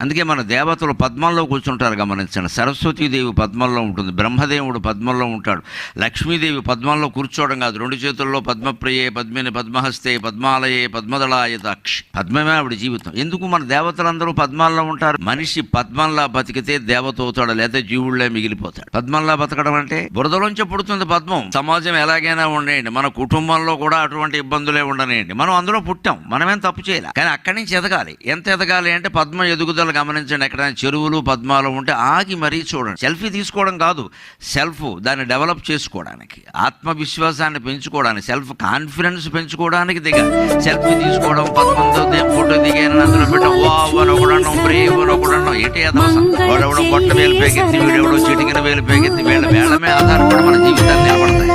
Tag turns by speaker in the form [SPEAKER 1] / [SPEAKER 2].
[SPEAKER 1] అందుకే మన దేవతలు పద్మంలో కూర్చుంటారు, గమనించండి. సరస్వతీదేవి పద్మంలో ఉంటుంది, బ్రహ్మదేవుడు పద్మంలో ఉంటాడు, లక్ష్మీదేవి పద్మంలో కూర్చోవడం కాదు, 2 చేతుల్లో పద్మప్రియే పద్మిని పద్మహస్తే పద్మాలయే పద్మదళాయతాక్షి, పద్మమే ఆవిడ జీవితం. ఎందుకు మన దేవతలందరూ పద్మాల్లో ఉంటారు? మనిషి పద్మంలా బతికితే దేవత అవుతాడు, లేదా జీవుళ్లే మిగిలిపోతాడు. పద్మంలా బతకడం అంటే బురదలోంచి పుడుతుంది పద్మం. సమాజం ఎలాగైనా ఉండేయండి, మన కుటుంబంలో కూడా అటువంటి ఇబ్బందులే ఉండనేయండి, మనం అందులో పుట్టాం, మనమేం తప్పు చేయాలి. కానీ అక్కడి నుంచి ఎదగాలి. ఎంత ఎదగాలి అంటే పద్మ ఎదుగుదల గమనించండి. ఎక్కడైనా చెరువులు పద్మాలు ఉంటే ఆగి మరీ చూడండి. సెల్ఫీ తీసుకోవడం కాదు, సెల్ఫ్ దాన్ని డెవలప్ చేసుకోవడానికి, ఆత్మవిశ్వాసాన్ని పెంచుకోవడానికి, సెల్ఫ్ కాన్ఫిడెన్స్ పెంచుకోవడానికి దిగాలి. సెల్ఫీ తీసుకోవడం, పద్మంతో ఫోటో దిగాను అందులో పెట్టడం, వావ్ ఒకడన్నా బ్రేవ్ ఒకడన్నా ఏంటి అదవసం, వాడెవడో పొట్ట వేలు పేకెత్తి, వీడెవడో చిటికిన వేలు పేకెత్తి, వేళమే ఆధారపడి మన జీవితాన్ని నిలబడతాయి.